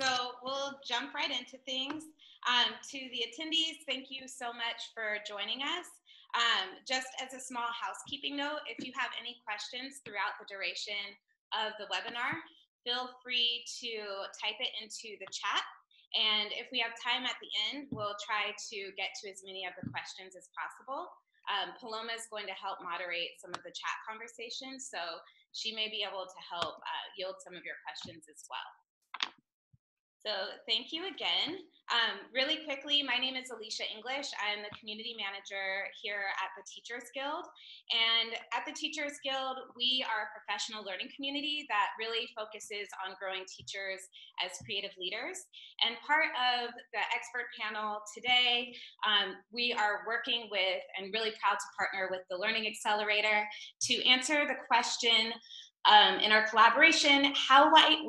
So we'll jump right into things. To the attendees, thank you so much for joining us. Just as a small housekeeping note, if you have any questions throughout the duration of the webinar, feel free to type it into the chat. And if we have time at the end, we'll try to get to as many of the questions as possible. Paloma is going to help moderate some of the chat conversations, so she may be able to help yield some of your questions as well. So thank you again. Really quickly, my name is Alicia English. I'm the community manager here at the Teachers Guild. And at the Teachers Guild, we are a professional learning community that really focuses on growing teachers as creative leaders. And part of the expert panel today, we are working with and really proud to partner with the Learning Accelerator to answer the question, in our collaboration, how might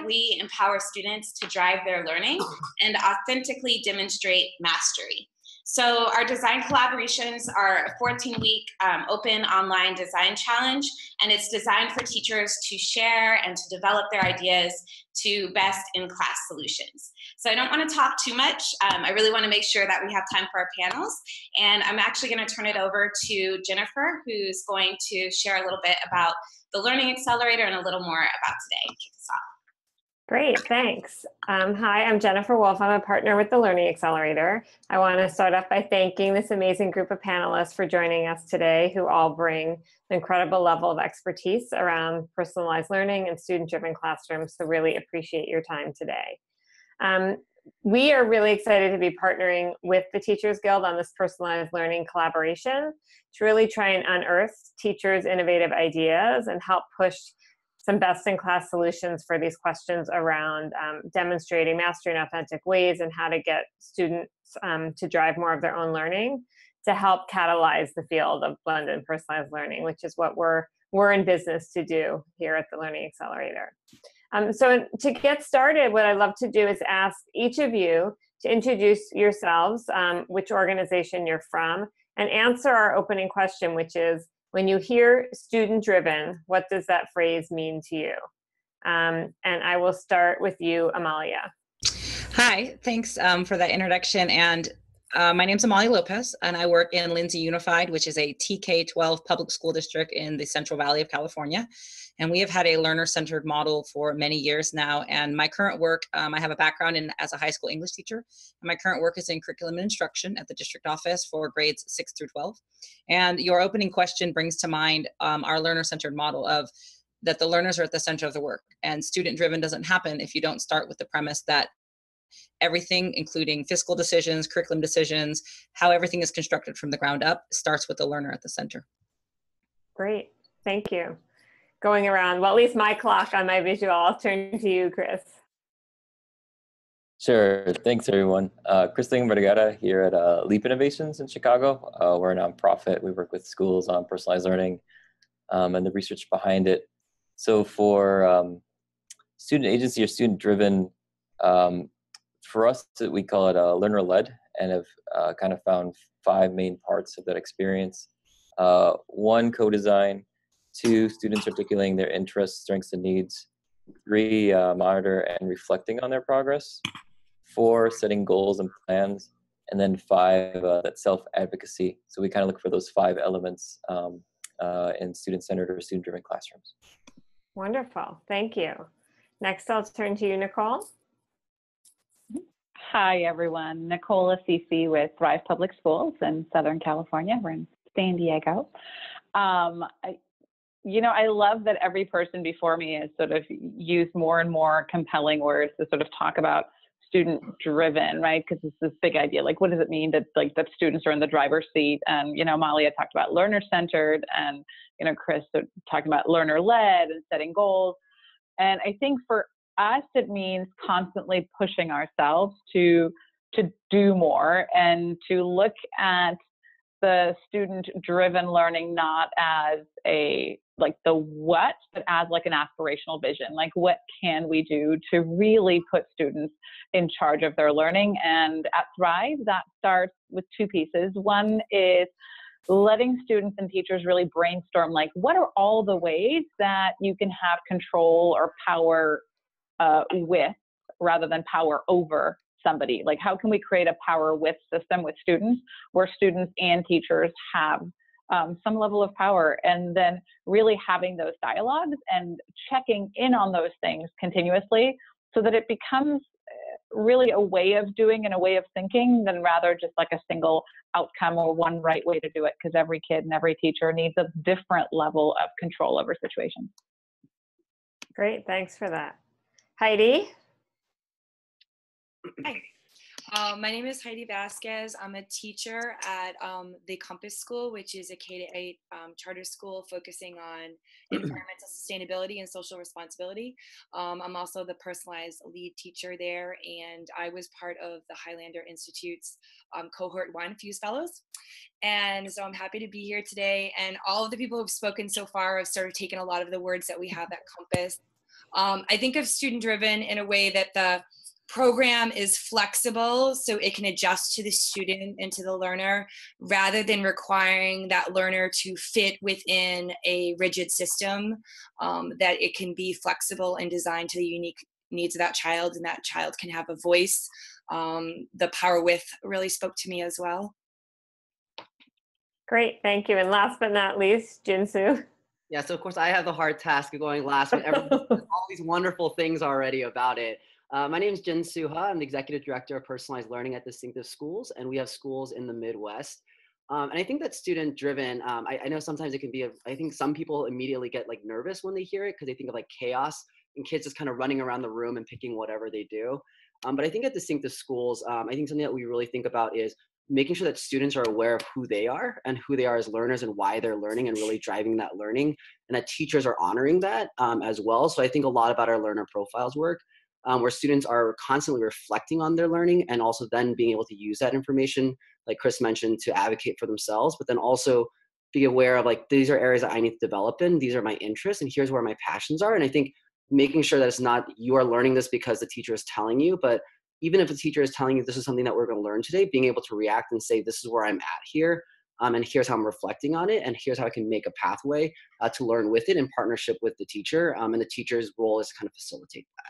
we empower students to drive their learning and authentically demonstrate mastery? So our design collaborations are a 14-week open online design challenge, and it's designed for teachers to share and to develop their ideas to best-in-class solutions. So I don't want to talk too much. I really want to make sure that we have time for our panels, and I'm actually going to turn it over to Jennifer, who's going to share a little bit about the Learning Accelerator and a little more about today. Kick us off. Great, thanks. Hi, I'm Jennifer Wolf. I'm a partner with the Learning Accelerator. I want to start off by thanking this amazing group of panelists for joining us today, who all bring an incredible level of expertise around personalized learning and student-driven classrooms, so really appreciate your time today. We are really excited to be partnering with the Teachers Guild on this personalized learning collaboration to really try and unearth teachers' innovative ideas and help push some best-in-class solutions for these questions around demonstrating mastery in authentic ways and how to get students to drive more of their own learning to help catalyze the field of blended personalized learning, which is what we're in business to do here at the Learning Accelerator. So to get started, what I'd love to do is ask each of you to introduce yourselves, which organization you're from, and answer our opening question, which is, when you hear student-driven, what does that phrase mean to you? And I will start with you, Amalia. Hi, thanks for that introduction. And my name's Amalia Lopez, and I work in Lindsay Unified, which is a TK-12 public school district in the Central Valley of California. And we have had a learner-centered model for many years now. And my current work, I have a background as a high school English teacher. And my current work is in curriculum and instruction at the district office for grades 6 through 12. And your opening question brings to mind our learner-centered model of that the learners are at the center of the work. And student-driven doesn't happen if you don't start with the premise that everything, including fiscal decisions, curriculum decisions, how everything is constructed from the ground up, starts with the learner at the center. Great, thank you. Going around, well, at least my clock on my visual. I'll turn to you, Chris. Sure, thanks everyone. Chris Vergara here at Leap Innovations in Chicago. We're a nonprofit. We work with schools on personalized learning and the research behind it. So for student agency or student-driven, for us, we call it learner-led, and have kind of found 5 main parts of that experience. 1, co-design. 2, students articulating their interests, strengths, and needs. 3, monitor and reflecting on their progress. 4, setting goals and plans. And then 5, that self-advocacy. So we kind of look for those 5 elements in student-centered or student-driven classrooms. Wonderful, thank you. Next, I'll turn to you, Nicole. Hi, everyone. Nicole Assisi with Thrive Public Schools in Southern California. We're in San Diego. I love that every person before me has sort of used more and more compelling words to sort of talk about student-driven, right? Because it's this big idea, like, what does it mean that students are in the driver's seat? And, Amalia talked about learner-centered, and, Chris talking about learner-led and setting goals. And I think for us, it means constantly pushing ourselves to do more and to look at the student-driven learning not as the what, but as an aspirational vision. Like, what can we do to really put students in charge of their learning? And at Thrive, that starts with 2 pieces. One is letting students and teachers really brainstorm, what are all the ways that you can have control or power with rather than power over somebody? Like, how can we create a power with system with students where students and teachers have some level of power, and then really having those dialogues and checking in on those things continuously so that it becomes really a way of doing and a way of thinking than rather just like a single outcome or one right way to do it, because every kid and every teacher needs a different level of control over situations. Great, thanks for that. Heidi? Hi. My name is Heidi Vasquez. I'm a teacher at the Compass School, which is a K-8 charter school focusing on environmental sustainability and social responsibility. I'm also the personalized lead teacher there, and I was part of the Highlander Institute's Cohort 1 Fuse Fellows. And so I'm happy to be here today. And all of the people who've spoken so far have sort of taken a lot of the words that we have at Compass. I think of student-driven in a way that the program is flexible so it can adjust to the student and to the learner rather than requiring that learner to fit within a rigid system, that it can be flexible and designed to the unique needs of that child, and that child can have a voice. The Power With really spoke to me as well. Great, thank you. And last but not least, Jinsu. Yeah, so of course I have the hard task of going last, but everyone says all these wonderful things already about it. My name is Jinsu Ha. I'm the Executive Director of Personalized Learning at Distinctive Schools, and we have schools in the Midwest. And I think that student-driven, I know sometimes it can be, I think some people immediately get like nervous when they hear it because they think of like chaos and kids just kind of running around the room and picking whatever they do. But I think at Distinctive Schools, I think something that we really think about is making sure that students are aware of who they are and who they are as learners and why they're learning and really driving that learning, and that teachers are honoring that as well. So I think a lot about our learner profiles work, where students are constantly reflecting on their learning and also then being able to use that information, like Chris mentioned, to advocate for themselves, but then also be aware of like, these are areas that I need to develop in, these are my interests, and here's where my passions are. And I think making sure that it's not, you are learning this because the teacher is telling you, but even if the teacher is telling you this is something that we're going to learn today, being able to react and say, this is where I'm at here, and here's how I'm reflecting on it, and here's how I can make a pathway to learn with it in partnership with the teacher, and the teacher's role is to kind of facilitate that.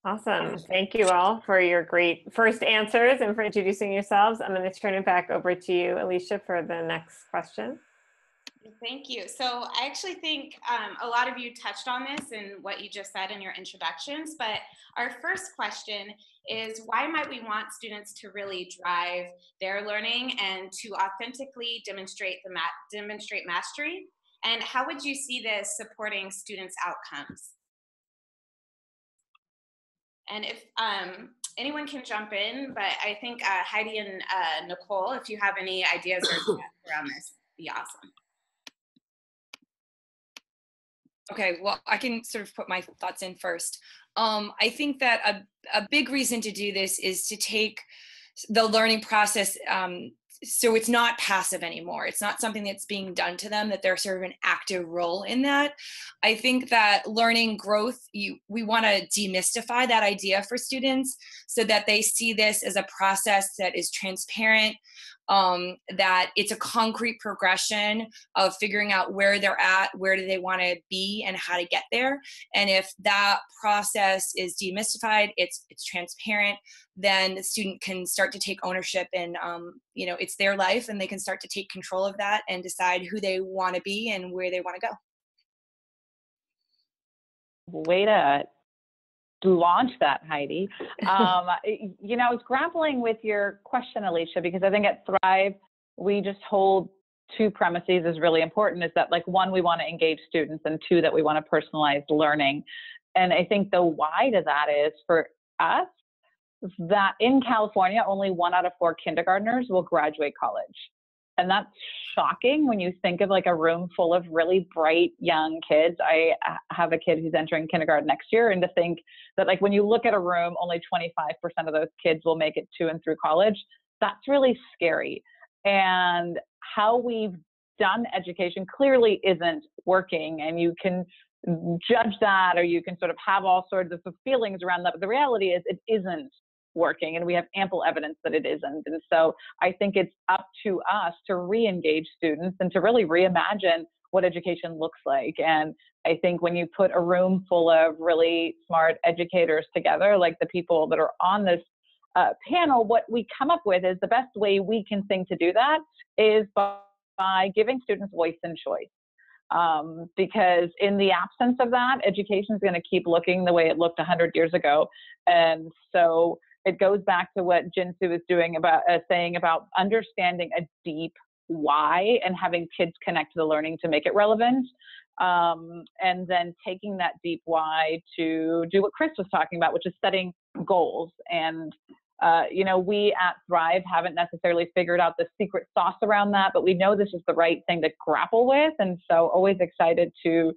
Awesome. Thank you all for your great first answers and for introducing yourselves. I'm going to turn it back over to you, Alicia, for the next question. Thank you. So I actually think a lot of you touched on this in what you just said in your introductions, but our first question is, why might we want students to really drive their learning and to authentically demonstrate mastery? And how would you see this supporting students' outcomes? And if anyone can jump in, but I think Heidi and Nicole, if you have any ideas around this, be awesome. Okay, well, I can sort of put my thoughts in first. I think that a big reason to do this is to take the learning process so it's not passive anymore. It's not something that's being done to them, that they're sort of an active role in that. I think that learning growth, we want to demystify that idea for students so that they see this as a process that is transparent, that it's a concrete progression of figuring out where they're at, where do they want to be, and how to get there. And if that process is demystified, it's transparent, then the student can start to take ownership and, it's their life, and they can start to take control of that and decide who they want to be and where they want to go. Way to launch that, Heidi. I was grappling with your question, Alicia, because I think at Thrive, we just hold two premises is really important, is that, like, one, we want to engage students, and two, that we want to personalize learning. And I think the why to that is, for us, that in California, only 1 out of 4 kindergartners will graduate college. And that's shocking when you think of like a room full of really bright young kids. I have a kid who's entering kindergarten next year, and to think that, like, when you look at a room, only 25% of those kids will make it to and through college, that's really scary. And how we've done education clearly isn't working, and you can judge that, or you can sort of have all sorts of feelings around that. But the reality is it isn't working, and we have ample evidence that it isn't. And so I think it's up to us to re-engage students and to really reimagine what education looks like. And I think when you put a room full of really smart educators together, like the people that are on this panel, what we come up with is the best way we can think to do that is by giving students voice and choice. Because in the absence of that, education is going to keep looking the way it looked 100 years ago. And so it goes back to what Jinsu is doing about saying about understanding a deep why and having kids connect to the learning to make it relevant. And then taking that deep why to do what Chris was talking about, which is setting goals. And you know, we at Thrive haven't necessarily figured out the secret sauce around that, but we know this is the right thing to grapple with. And so always excited to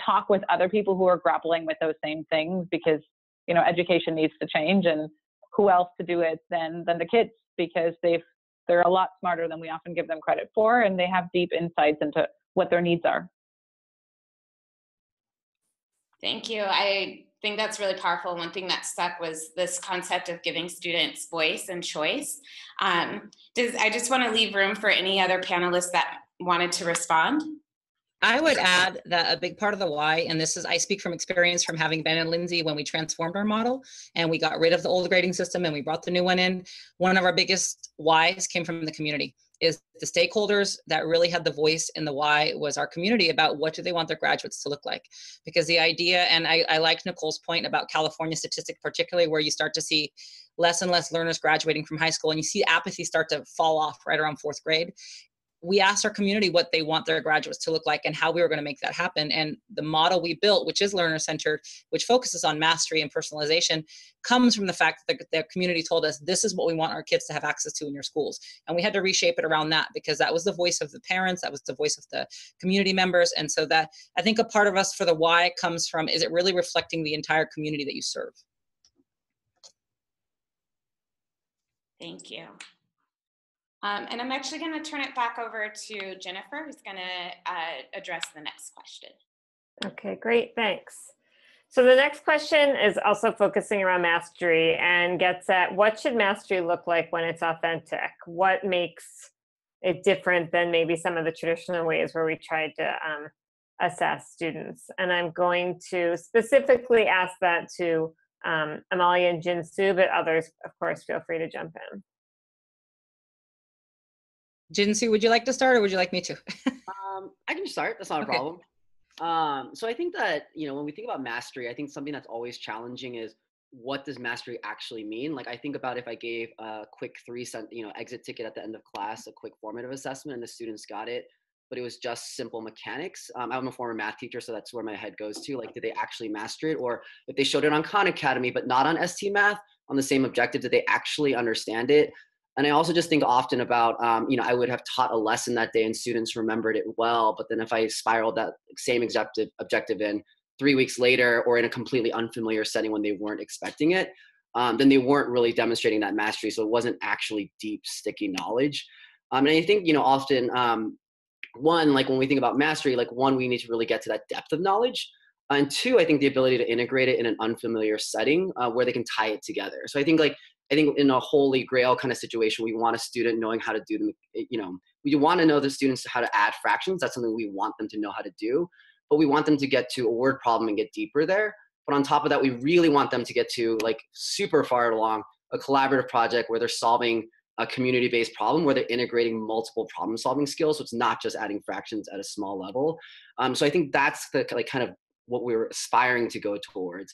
talk with other people who are grappling with those same things, because, you know, education needs to change, and who else to do it than the kids, because they're a lot smarter than we often give them credit for, and they have deep insights into what their needs are. Thank you. I think that's really powerful. One thing that stuck was this concept of giving students voice and choice. I just want to leave room for any other panelists that wanted to respond. I would add that a big part of the why, and this is, I speak from experience from having been in Lindsay when we transformed our model and we got rid of the old grading system and we brought the new one in. One of our biggest whys came from the community. Is the stakeholders that really had the voice in the why was our community about what do they want their graduates to look like. Because the idea, and I like Nicole's point about California statistic particularly, where you start to see less and less learners graduating from high school and you see apathy start to fall off right around 4th grade. We asked our community what they want their graduates to look like and how we were going to make that happen. And the model we built, which is learner-centered, which focuses on mastery and personalization, comes from the fact that the community told us, this is what we want our kids to have access to in your schools. And we had to reshape it around that, because that was the voice of the parents, that was the voice of the community members. And so that, I think a part of us for the why comes from, is it really reflecting the entire community that you serve? Thank you. And I'm actually going to turn it back over to Jennifer, who's going to address the next question. Okay, great, thanks. So the next question is also focusing around mastery and gets at what should mastery look like when it's authentic? What makes it different than maybe some of the traditional ways where we tried to assess students? And I'm going to specifically ask that to Amalia and Jinsu, but others, of course, feel free to jump in. Jinsu, would you like to start or would you like me to? I can start. That's not a problem. So I think that, you know, when we think about mastery, I think something that's always challenging is, what does mastery actually mean? Like, I think about if I gave a quick 3-cent, you know, exit ticket at the end of class, a quick formative assessment, and the students got it, but it was just simple mechanics. I'm a former math teacher, so that's where my head goes to. Like, did they actually master it? Or if they showed it on Khan Academy, but not on ST Math, on the same objective, did they actually understand it? And I also just think often about, you know, I would have taught a lesson that day and students remembered it well, but then if I spiraled that same objective in 3 weeks later or in a completely unfamiliar setting when they weren't expecting it, then they weren't really demonstrating that mastery. So it wasn't actually deep, sticky knowledge. And I think, you know, often, one, like when we think about mastery, like one, we need to really get to that depth of knowledge. And two, I think the ability to integrate it in an unfamiliar setting where they can tie it together. So I think in a holy grail kind of situation, we want a student knowing how to do them. You know, we want to know the students how to add fractions. That's something we want them to know how to do, but we want them to get to a word problem and get deeper there. But on top of that, we really want them to get to, like, super far along a collaborative project where they're solving a community-based problem, where they're integrating multiple problem-solving skills. So it's not just adding fractions at a small level. So I think that's the kind of what we're aspiring to go towards.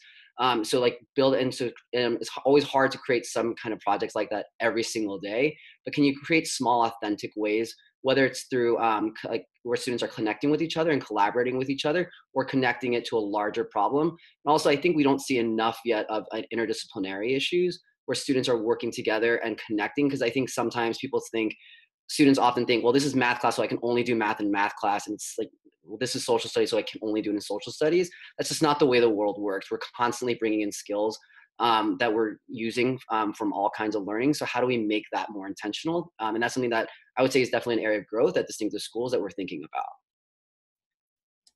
So like build into, it's always hard to create some kind of projects like that every single day, but can you create small, authentic ways, whether it's through like where students are connecting with each other and collaborating with each other, or connecting it to a larger problem. And also, I think we don't see enough yet of interdisciplinary issues where students are working together and connecting. Because I think sometimes students often think, well, this is math class, so I can only do math in math class. And it's like, well, this is social studies, so I can only do it in social studies. That's just not the way the world works. We're constantly bringing in skills that we're using from all kinds of learning. So how do we make that more intentional? And that's something that I would say is definitely an area of growth at distinctive schools that we're thinking about.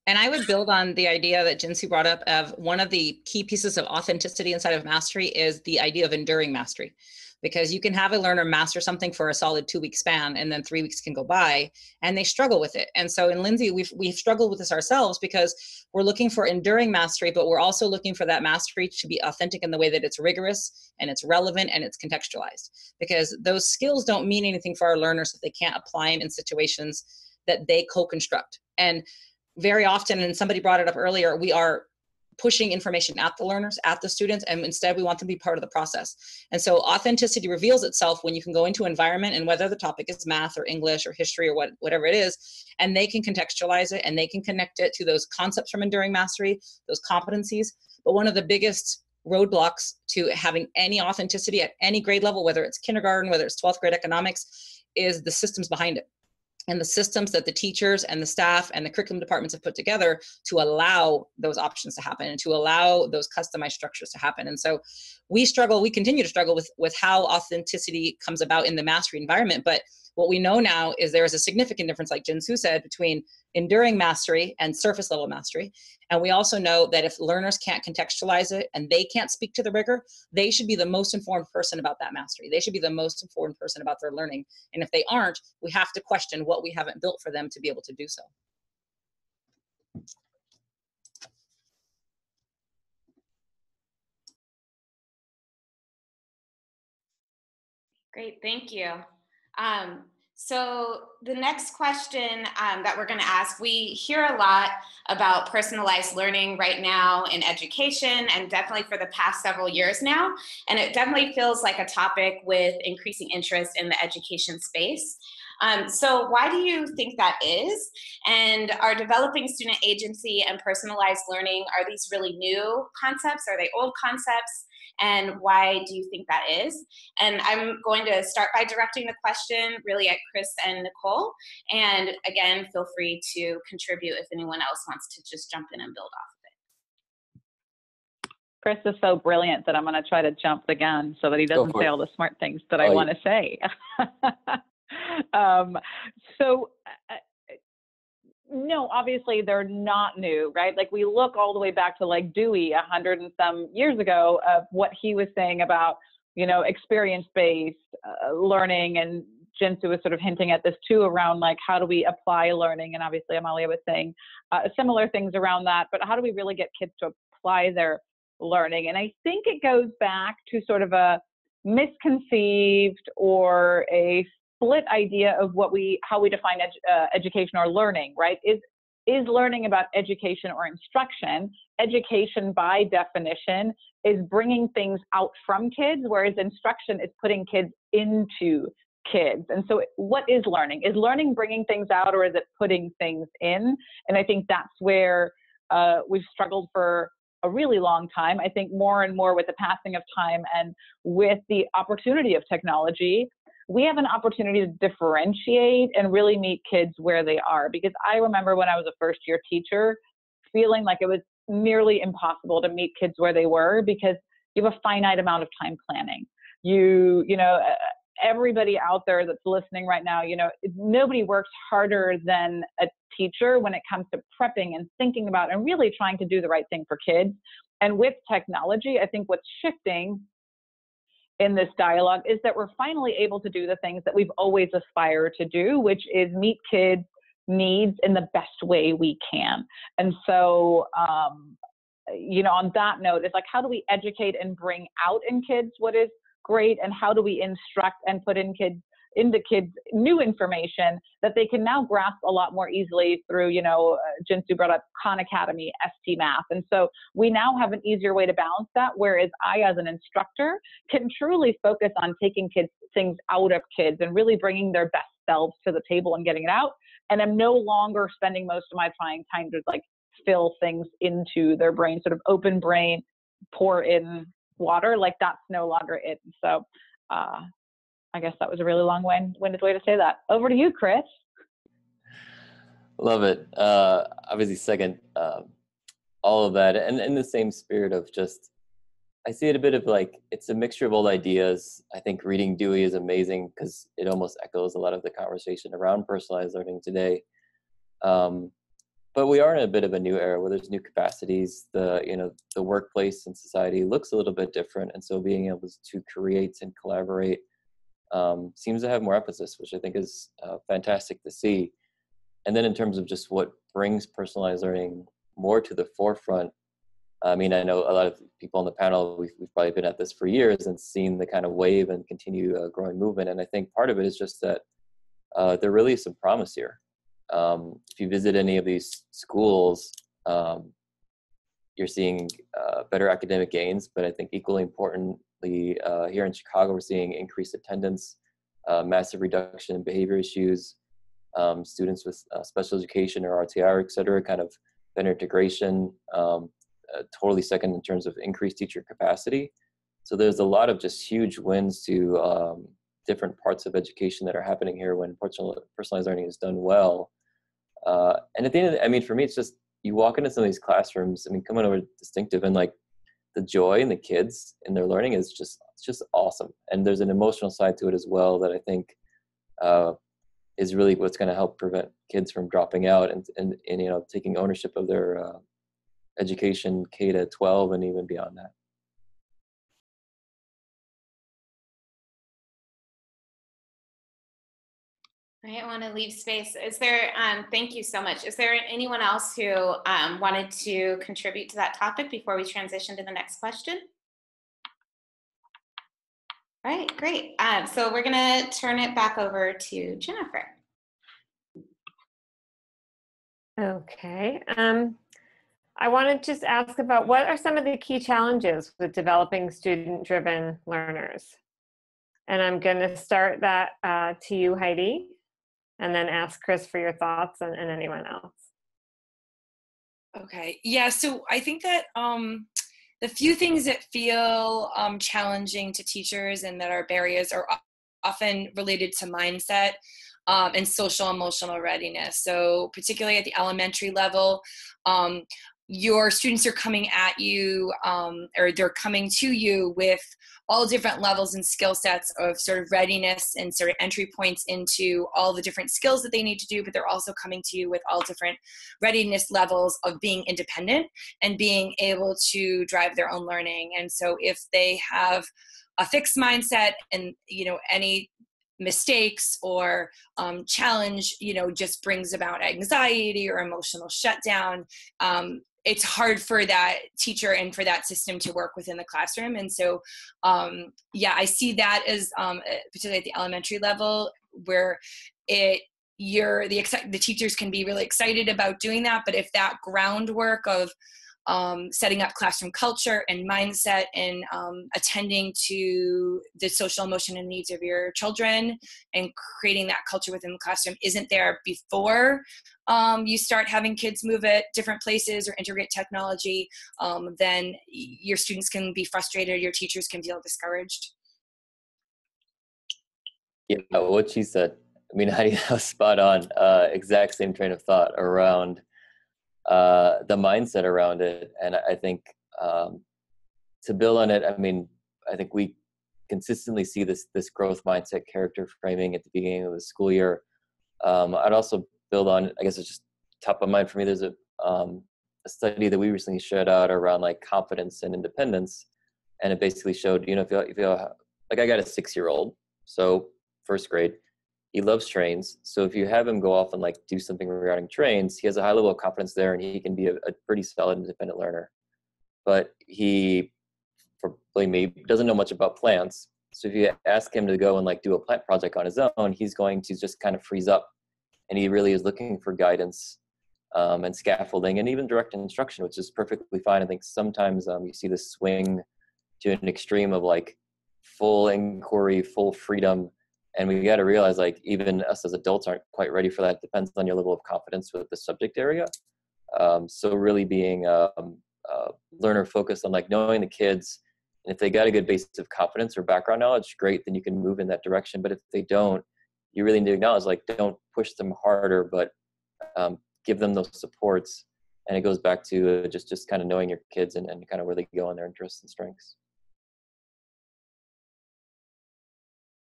And I would build on the idea that Jinsu brought up of one of the key pieces of authenticity inside of mastery is the idea of enduring mastery. because you can have a learner master something for a solid 2-week span, and then 3 weeks can go by and they struggle with it. And so in Lindsay, we've struggled with this ourselves, because we're looking for enduring mastery, but we're also looking for that mastery to be authentic in the way that it's rigorous and it's relevant and it's contextualized, because those skills don't mean anything for our learners if they can't apply them in situations that they co-construct. And very often, and somebody brought it up earlier, we are pushing information at the learners, at the students, and instead we want them to be part of the process. And so authenticity reveals itself when you can go into an environment, and whether the topic is math or English or history or whatever it is, and they can contextualize it and they can connect it to those concepts from enduring mastery, those competencies. But one of the biggest roadblocks to having any authenticity at any grade level, whether it's kindergarten, whether it's 12th grade economics, is the systems behind it, and the systems that the teachers and the staff and the curriculum departments have put together to allow those options to happen and to allow those customized structures to happen. And so we continue to struggle with how authenticity comes about in the mastery environment. But what we know now is there is a significant difference, like Jinsu said, between enduring mastery and surface level mastery. And we also know that if learners can't contextualize it and they can't speak to the rigor, they should be the most informed person about that mastery. They should be the most informed person about their learning. And if they aren't, we have to question what we haven't built for them to be able to do so. Great, thank you. So the next question that we're going to ask, we hear a lot about personalized learning right now in education, and definitely for the past several years now. And it definitely feels like a topic with increasing interest in the education space. So why do you think that is? And are developing student agency and personalized learning, are these really new concepts? Are they old concepts? And why do you think that is? And I'm going to start by directing the question really at Chris and Nicole. And again, feel free to contribute if anyone else wants to just jump in and build off of it. Chris is so brilliant that I'm going to try to jump the gun so that he doesn't say all the smart things that I want to say. No, obviously they're not new, right? Like we look all the way back to like Dewey 100 and some years ago of what he was saying about, you know, experience-based learning, and Jinsu was sort of hinting at this too around like how do we apply learning, and obviously Amalia was saying similar things around that, but how do we really get kids to apply their learning? And I think it goes back to sort of a misconceived or a split idea of how we define education or learning, right? Is learning about education or instruction? Education by definition is bringing things out from kids, whereas instruction is putting kids into kids. And so what is learning? Is learning bringing things out, or is it putting things in? And I think that's where we've struggled for a really long time. I think more and more with the passing of time and with the opportunity of technology, we have an opportunity to differentiate and really meet kids where they are. Because I remember when I was a first-year teacher, feeling like it was nearly impossible to meet kids where they were, because you have a finite amount of time planning. You know, everybody out there that's listening right now, you know, nobody works harder than a teacher when it comes to prepping and thinking about and really trying to do the right thing for kids. And with technology, I think what's shifting in this dialogue is that we're finally able to do the things that we've always aspired to do, which is meet kids' needs in the best way we can. And so, you know, on that note, it's like, how do we educate and bring out in kids what is great, and how do we instruct and put into kids new information that they can now grasp a lot more easily through, you know, Jinsu brought up Khan Academy, ST Math. And so we now have an easier way to balance that, whereas I, as an instructor, can truly focus on taking things out of kids and really bringing their best selves to the table and getting it out. And I'm no longer spending most of my time to like fill things into their brain, sort of open brain, pour in water, like that's no longer it. So I guess that was a really long-winded way to say that. Over to you, Chris. Love it. Obviously, second all of that, and in the same spirit of just, I see it a bit of like, it's a mixture of old ideas. I think reading Dewey is amazing because it almost echoes a lot of the conversation around personalized learning today. but we are in a bit of a new era where there's new capacities. The workplace and society looks a little bit different, and so being able to create and collaborate seems to have more emphasis, which I think is fantastic to see. And then in terms of just what brings personalized learning more to the forefront, I mean, I know a lot of people on the panel, we've probably been at this for years and seen the kind of wave and continue growing movement. And I think part of it is just that there really is some promise here. If you visit any of these schools, you're seeing better academic gains, but I think equally importantly, here in Chicago, we're seeing increased attendance, massive reduction in behavior issues, students with special education or RTI, et cetera, kind of better integration, totally second in terms of increased teacher capacity. So there's a lot of just huge wins to different parts of education that are happening here when personalized learning is done well. And at the end of the, I mean, for me, it's just, you walk into some of these classrooms, I mean, coming over to Distinctive, and like the joy in the kids and their learning is just, it's just awesome. And there's an emotional side to it as well that I think is really what's going to help prevent kids from dropping out and you know, taking ownership of their education K to 12 and even beyond that. I want to leave space. Is there, thank you so much. Is there anyone else who wanted to contribute to that topic before we transition to the next question? All right, great. So we're going to turn it back over to Jennifer. Okay. I want to just ask about what are some of the key challenges with developing student-driven learners? And I'm going to start that to you, Heidi, and then ask Chris for your thoughts and anyone else. Okay, yeah, so I think that the few things that feel challenging to teachers and that are barriers are often related to mindset and social emotional readiness. So particularly at the elementary level, your students are coming at you or they're coming to you with all different levels and skill sets of sort of readiness and sort of entry points into all the different skills that they need to do, but they're also coming to you with all different readiness levels of being independent and being able to drive their own learning. And so if they have a fixed mindset and, you know, any mistakes or challenge, you know, just brings about anxiety or emotional shutdown, it's hard for that teacher and for that system to work within the classroom. And so, yeah, I see that as particularly at the elementary level where the teachers can be really excited about doing that. But if that groundwork of setting up classroom culture and mindset and attending to the social emotion and needs of your children and creating that culture within the classroom isn't there before you start having kids move at different places or integrate technology, then your students can be frustrated, your teachers can feel discouraged. Yeah, what she said, I mean, Heidi, that was spot on. Exact same train of thought around the mindset around it. And I think to build on it, I mean, I think we consistently see this growth mindset character framing at the beginning of the school year. I'd also build on, I guess it's just top of mind for me, there's a study that we recently shared out around like confidence and independence. And it basically showed, you know, if you like I got a 6-year-old, so first grade, he loves trains. So if you have him go off and like do something regarding trains, he has a high level of confidence there and he can be a pretty solid independent learner. But he, for believe me, doesn't know much about plants. So if you ask him to go and like do a plant project on his own, he's going to just kind of freeze up. And he really is looking for guidance and scaffolding and even direct instruction, which is perfectly fine. I think sometimes you see this swing to an extreme of like full inquiry, full freedom. And we got to realize like even us as adults aren't quite ready for that. It depends on your level of confidence with the subject area. So really being learner focused on like knowing the kids, and if they got a good basis of confidence or background knowledge, great, then you can move in that direction. But if they don't, you really need to acknowledge, like, don't push them harder, but give them those supports. And it goes back to just kind of knowing your kids and kind of where they go in their interests and strengths.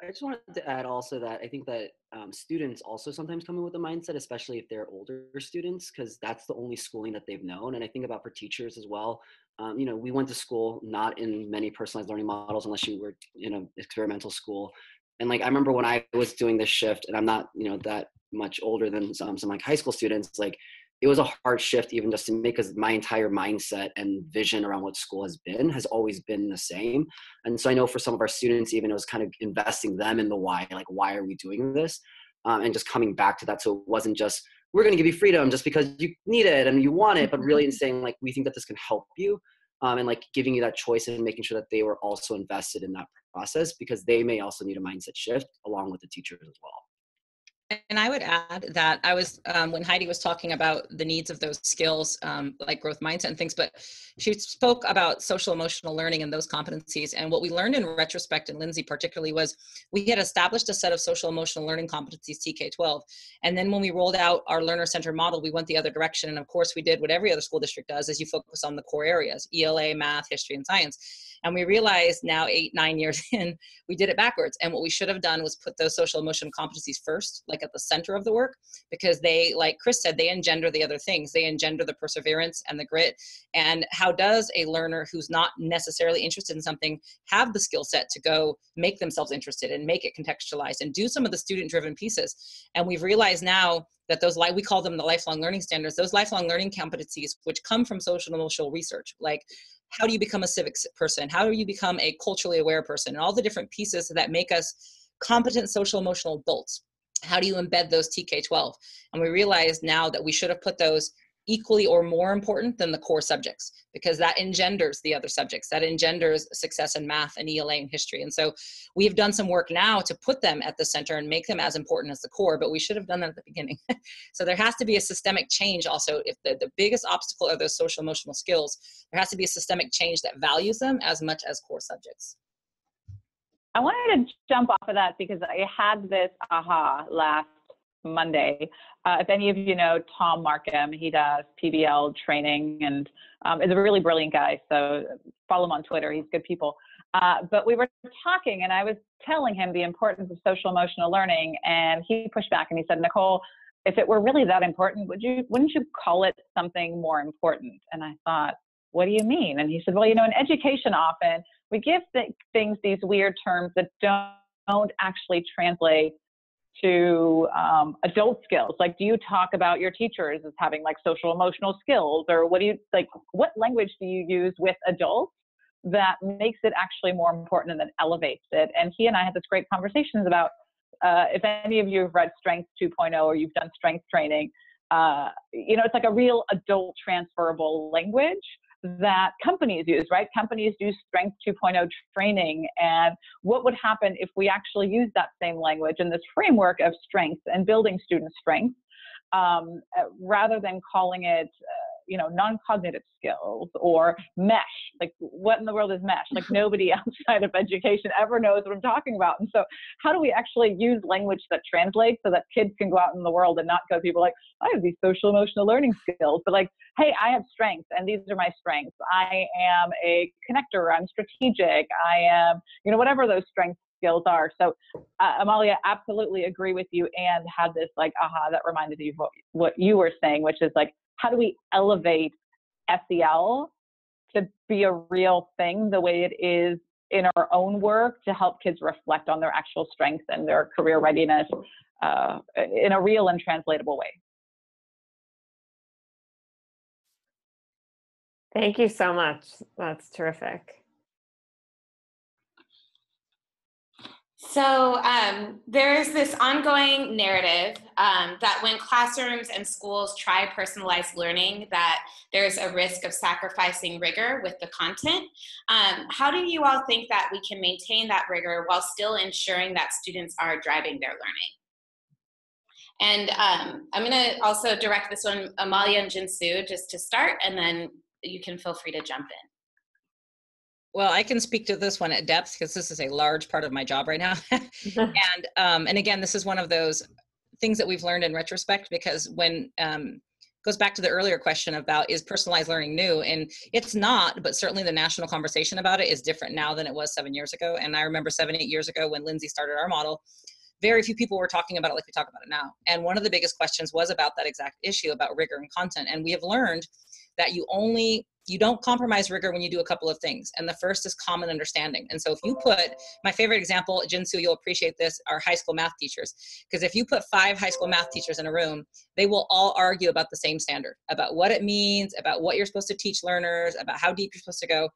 I just wanted to add also that I think that students also sometimes come in with a mindset, especially if they're older students, because that's the only schooling that they've known. And I think about for teachers as well. We went to school not in many personalized learning models unless you were in an experimental school. And like I remember when I was doing this shift, and I'm not that much older than some like high school students, like it was a hard shift even just to make, because my entire mindset and vision around what school has always been the same. And so I know for some of our students, even it was kind of investing them in the why, like why are we doing this? And just coming back to that. So it wasn't just, we're going to give you freedom just because you need it and you want it, but really in saying like, we think that this can help you, and like giving you that choice and making sure that they were also invested in that process, because they may also need a mindset shift along with the teachers as well. And I would add that I was, when Heidi was talking about the needs of those skills, like growth mindset and things, but she spoke about social emotional learning and those competencies. And what we learned in retrospect, and Lindsay particularly, was we had established a set of social emotional learning competencies, TK12. And then when we rolled out our learner centered model, we went the other direction. And of course we did what every other school district does, is you focus on the core areas, ELA, math, history, and science. And we realized now 8-9 years in, we did it backwards. And what we should have done was put those social emotional competencies first, like at the center of the work, because they, like Chris said, they engender the other things. They engender the perseverance and the grit. And how does a learner who's not necessarily interested in something have the skill set to go make themselves interested and make it contextualized and do some of the student driven pieces? And we've realized now that those, we call them the lifelong learning standards, those lifelong learning competencies, which come from social and emotional research, like how do you become a civic person? How do you become a culturally aware person? And all the different pieces that make us competent social emotional adults. How do you embed those TK12? And we realize now that we should have put those equally or more important than the core subjects, because that engenders the other subjects, that engenders success in math and ELA and history. And so we've done some work now to put them at the center and make them as important as the core, but we should have done that at the beginning. So there has to be a systemic change also. If the biggest obstacle are those social emotional skills, there has to be a systemic change that values them as much as core subjects. I wanted to jump off of that because I had this aha last Monday. If any of you know Tom Markham, he does PBL training and is a really brilliant guy. So follow him on Twitter. He's good people. But we were talking and I was telling him the importance of social emotional learning, and he pushed back and he said, Nicole, if it were really that important, wouldn't you call it something more important? And I thought, what do you mean? And he said, well, in education often we give things these weird terms that don't actually translate to adult skills. Like, do you talk about your teachers as having like social emotional skills, or what language do you use with adults that makes it actually more important and that elevates it? And he and I had this great conversations about if any of you have read Strength 2.0 or you've done strength training, it's like a real adult transferable language that companies use, right? Companies do Strength 2.0 training. And what would happen if we actually use that same language in this framework of strength and building student strength, rather than calling it, non-cognitive skills or mesh? Like, what in the world is mesh? Like, nobody outside of education ever knows what I'm talking about. And so how do we actually use language that translates so that kids can go out in the world and not go people like, I have these social emotional learning skills, but like, hey, I have strengths and these are my strengths. I am a connector, I'm strategic, I am, whatever those strengths skills are. So Amalia, absolutely agree with you, and had this like aha that reminded you of what you were saying, which is like, how do we elevate SEL to be a real thing the way it is in our own work to help kids reflect on their actual strengths and their career readiness in a real and translatable way? Thank you so much. That's terrific. So there's this ongoing narrative that when classrooms and schools try personalized learning, that there's a risk of sacrificing rigor with the content. How do you all think that we can maintain that rigor while still ensuring that students are driving their learning? And I'm going to also direct this one, Amalia and Jinsu, just to start, and then you can feel free to jump in. Well, I can speak to this one at depth because this is a large part of my job right now. And again, this is one of those things that we've learned in retrospect, because when goes back to the earlier question about, is personalized learning new? And it's not, but certainly the national conversation about it is different now than it was 7 years ago. And I remember 7, 8 years ago when Lindsay started our model, very few people were talking about it like we talk about it now. And one of the biggest questions was about that exact issue about rigor and content. And we have learned that you don't compromise rigor when you do a couple of things. And the first is common understanding. And so if you put, my favorite example, Jinsu, you'll appreciate this, are high school math teachers. Because if you put 5 high school math teachers in a room, they will all argue about the same standard, about what it means, about what you're supposed to teach learners, about how deep you're supposed to go.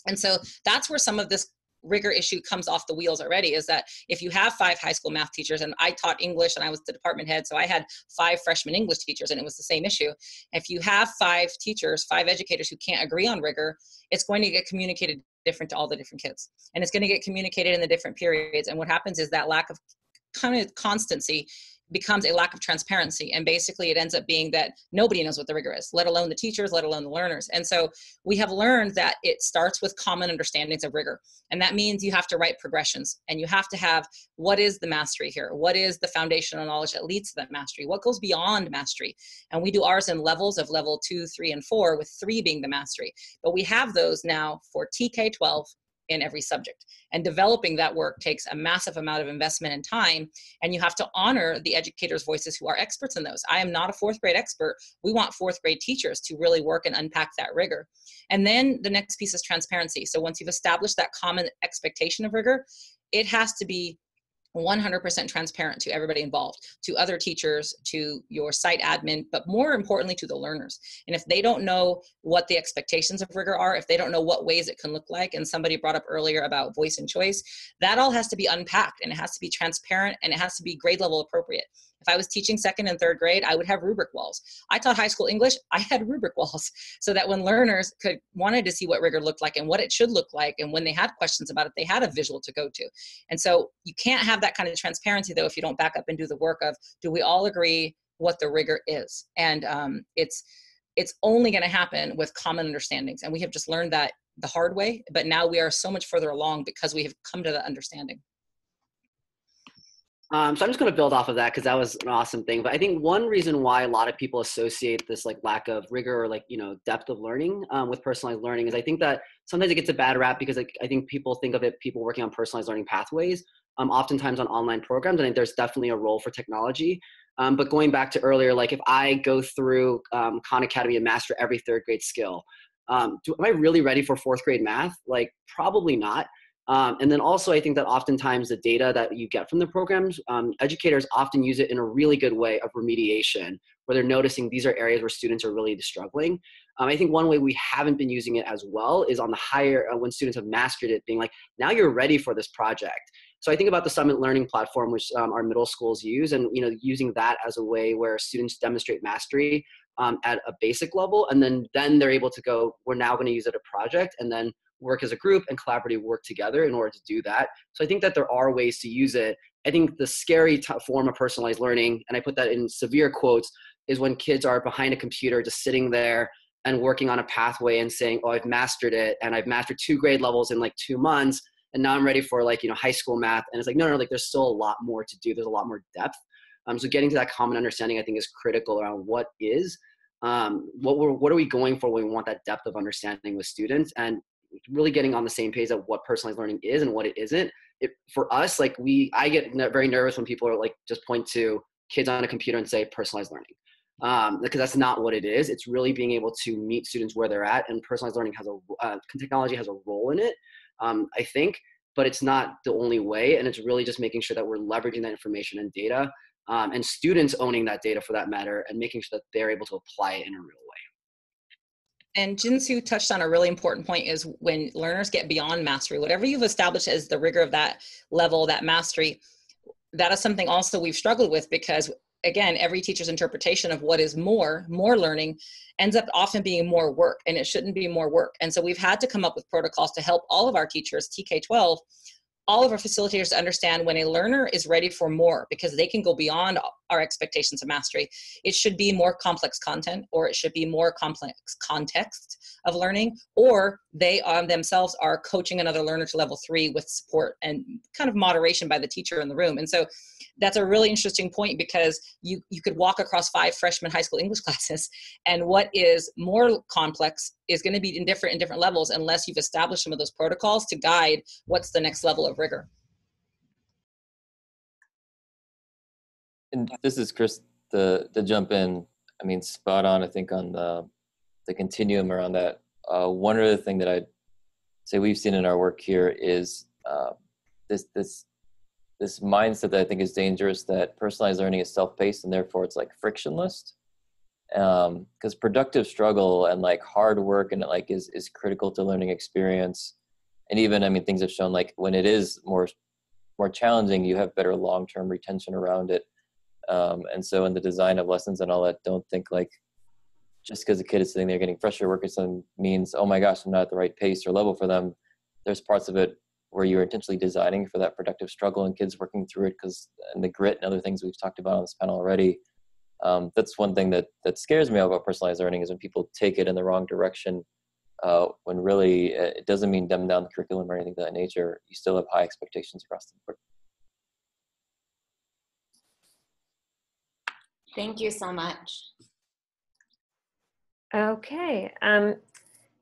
And so that's where some of this rigor issue comes off the wheels already, is that if you have 5 high school math teachers, and I taught English and I was the department head, so I had 5 freshman English teachers and it was the same issue. If you have 5 teachers, 5 educators who can't agree on rigor, it's going to get communicated different to all the different kids. And it's going to get communicated in the different periods. And what happens is that lack of kind of constancy becomes a lack of transparency. And basically it ends up being that nobody knows what the rigor is, let alone the teachers, let alone the learners. And so we have learned that it starts with common understandings of rigor. And that means you have to write progressions, and you have to have, what is the mastery here? What is the foundational knowledge that leads to that mastery? What goes beyond mastery? And we do ours in levels of level 2, 3, and 4, with 3 being the mastery. But we have those now for TK-12 in every subject. And developing that work takes a massive amount of investment and time, and you have to honor the educators' voices who are experts in those. I am not a 4th grade expert. We want 4th grade teachers to really work and unpack that rigor. And then the next piece is transparency. So once you've established that common expectation of rigor, it has to be 100% transparent to everybody involved, to other teachers, to your site admin, but more importantly to the learners. And if they don't know what the expectations of rigor are, if they don't know what ways it can look like, and somebody brought up earlier about voice and choice, that all has to be unpacked, and it has to be transparent, and it has to be grade level appropriate. If I was teaching 2nd and 3rd grade, I would have rubric walls. I taught high school English, I had rubric walls, so that when learners wanted to see what rigor looked like and what it should look like, and when they had questions about it, they had a visual to go to. And so you can't have that kind of transparency, though, if you don't back up and do the work of, do we all agree what the rigor is? And it's only going to happen with common understandings. And we have just learned that the hard way, but now we are so much further along because we have come to that understanding. So I'm just going to build off of that because that was an awesome thing. But I think one reason why a lot of people associate this like lack of rigor or depth of learning with personalized learning is I think that sometimes it gets a bad rap because I think people think of it, people working on personalized learning pathways, oftentimes on online programs. I think there's definitely a role for technology. But going back to earlier, like if I go through Khan Academy and master every 3rd grade skill, am I really ready for 4th grade math? Like probably not. And then also I think that oftentimes the data that you get from the programs, educators often use it in a really good way of remediation, where they're noticing these are areas where students are really struggling. I think one way we haven't been using it as well is on the higher, when students have mastered it, being like, now you're ready for this project. So I think about the Summit Learning Platform, which our middle schools use, and using that as a way where students demonstrate mastery at a basic level, and then they're able to go, we're now going to use it at a project, and then work as a group and collaboratively work together in order to do that. So I think that there are ways to use it. I think the scary form of personalized learning, and I put that in severe quotes, is when kids are behind a computer just sitting there and working on a pathway and saying, oh, I've mastered it, and I've mastered 2 grade levels in like 2 months, and now I'm ready for high school math. And it's like, no, like there's still a lot more to do. There's a lot more depth. So getting to that common understanding, I think, is critical around what are we going for when we want that depth of understanding with students, and really getting on the same page of what personalized learning is and what it isn't. For us, I get very nervous when people are just point to kids on a computer and say personalized learning, because that's not what it is. It's really being able to meet students where they're at, and personalized learning technology has a role in it, I think, but it's not the only way. And it's really just making sure that we're leveraging that information and data, and students owning that data for that matter, and making sure that they're able to apply it in a real way. And Jinsu touched on a really important point, is when learners get beyond mastery, whatever you've established as the rigor of that level, that mastery, that is something also we've struggled with, because again, every teacher's interpretation of what is more learning ends up often being more work, and it shouldn't be more work. And so we've had to come up with protocols to help all of our teachers, TK-12, all of our facilitators, to understand when a learner is ready for more, because they can go beyond our expectations of mastery. It should be more complex content, or it should be more complex context of learning, or they themselves are coaching another learner to level 3 with support and kind of moderation by the teacher in the room. And so that's a really interesting point, because you could walk across 5 freshman high school English classes, and what is more complex is going to be in different levels unless you've established some of those protocols to guide what's the next level of rigor. And this is Chris, to jump in. I mean, spot on, I think, on the continuum around that. One other thing that I'd say we've seen in our work here is this mindset that I think is dangerous, that personalized learning is self-paced and therefore it's like frictionless. Because productive struggle and like hard work and like is critical to learning experience. And even, I mean, things have shown like when it is more challenging, you have better long-term retention around it. And so in the design of lessons and all that, don't think like just because a kid is sitting there getting frustrated work or something means, oh my gosh, I'm not at the right pace or level for them. There's parts of it where you're intentionally designing for that productive struggle and kids working through it, and the grit and other things we've talked about on this panel already. That's one thing that scares me about personalized learning, is when people take it in the wrong direction, when really it doesn't mean dumb down the curriculum or anything of that nature. You still have high expectations across the board. Thank you so much. Okay.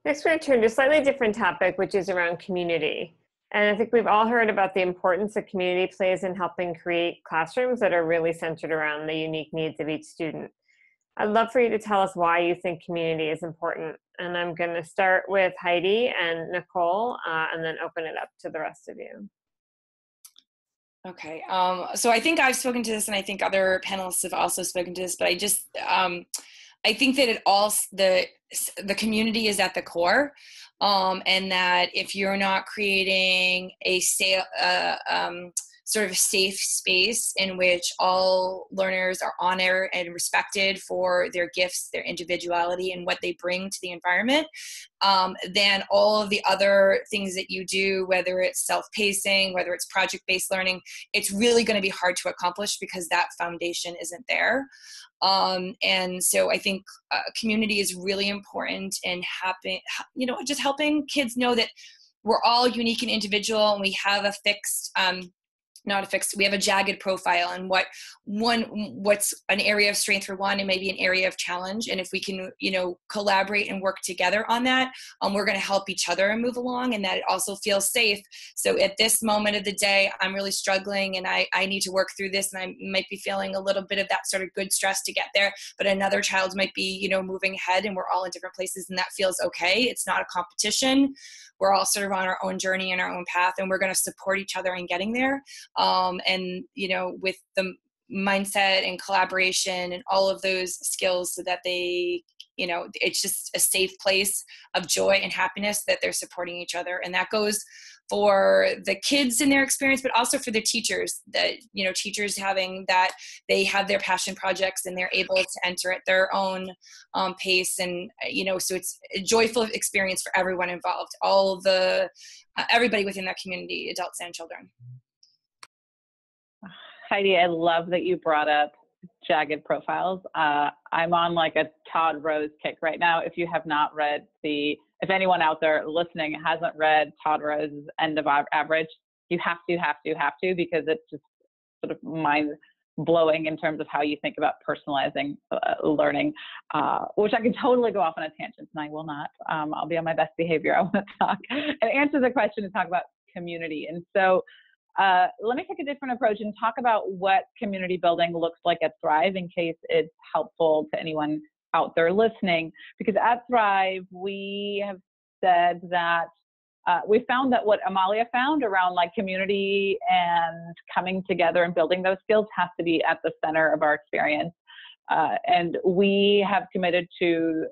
Next, we're going to turn to a slightly different topic, which is around community. And I think we've all heard about the importance that community plays in helping create classrooms that are really centered around the unique needs of each student. I'd love for you to tell us why you think community is important. And I'm going to start with Heidi and Nicole, and then open it up to the rest of you. Okay, so I think I've spoken to this, and I think other panelists have also spoken to this, but I just, I think that the community is at the core, and that if you're not creating a sort of safe space in which all learners are honored and respected for their gifts, their individuality, and what they bring to the environment, then all of the other things that you do, whether it's self-pacing, whether it's project-based learning, it's really going to be hard to accomplish because that foundation isn't there. And so I think community is really important in just helping kids know that we're all unique and individual, and we have a fixed, we have a jagged profile, and what's an area of strength for one and maybe an area of challenge. And if we can, collaborate and work together on that, we're going to help each other move along, and that it also feels safe. So at this moment of the day, I'm really struggling and I need to work through this, and I might be feeling a little bit of that sort of good stress to get there, but another child might be, moving ahead, and we're all in different places, and that feels okay. It's not a competition. We're all sort of on our own journey and our own path, and we're going to support each other in getting there. And, with the mindset and collaboration and all of those skills, so that they, it's just a safe place of joy and happiness that they're supporting each other. And that goes for the kids in their experience, but also for the teachers, that, teachers having that they have their passion projects and they're able to enter at their own pace. And, so it's a joyful experience for everyone involved, all the, everybody within that community, adults and children. Heidi, I love that you brought up jagged profiles. I'm on like a Todd Rose kick right now. If you have not read if anyone out there listening hasn't read Todd Rose's End of Average, you have to, because it's just sort of mind blowing in terms of how you think about personalizing learning, which I could totally go off on a tangent, and I will not. I'll be on my best behavior. I want to talk and answer the question and talk about community. And so let me take a different approach and talk about what community building looks like at Thrive, in case it's helpful to anyone out there listening. Because at Thrive, we have said that we found that what Amalia found around like community and coming together and building those skills has to be at the center of our experience. And we have committed to